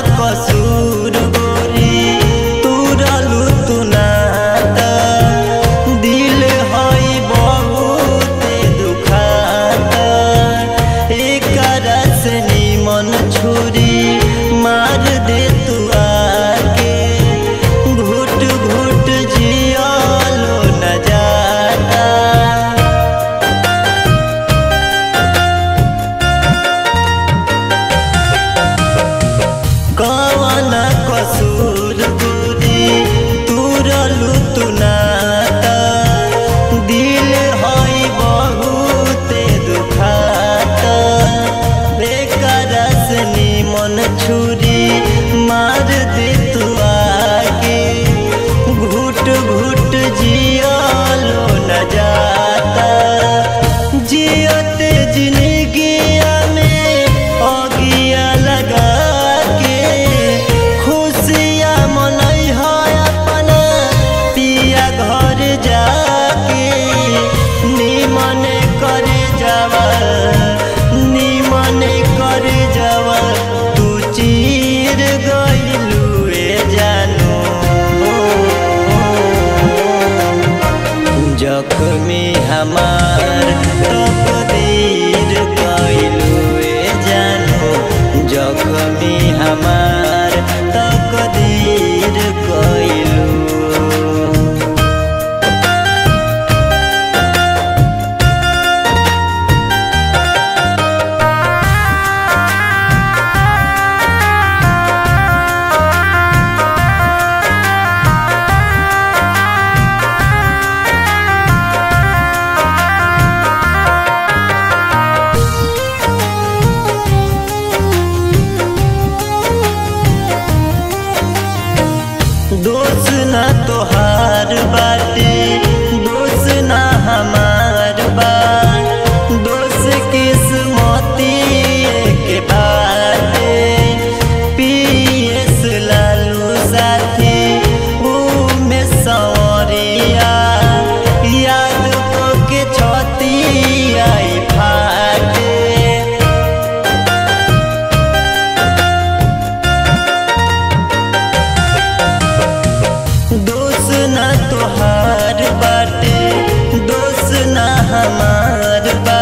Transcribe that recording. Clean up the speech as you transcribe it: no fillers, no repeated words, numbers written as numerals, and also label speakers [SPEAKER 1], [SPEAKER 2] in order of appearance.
[SPEAKER 1] कसूर गोरी तू रहलू तू नाता दिल हई बहुत दुखाता एक रस निमन छुरी मार दे तू आके घुट घुट जियालो न जाता कौन कसूर गोरी तू रहलू तू नाता दिल हई बहुत दुखाता एक रस निमन छुरी मार दे तू आके घुट घुट जियालो न जाता जियते जिंदगिया में अगिया लगा के खुशिया मनई है अपना पिया घर जाके निमन करे जावा निमन करे जावा तू चीर गइलू ए जानो जख्मी हमार तकदीर गइलू ए जानो जख्मी हमार तकदीर गइलू दोष ना तोहार बाटे दोष ना हमार बा दोष किस्मती के बाटे पीएस लालू साथी में सवरिया याद को के छती आई फाटे दोष ना तोहार बाटे दोष ना हमार बा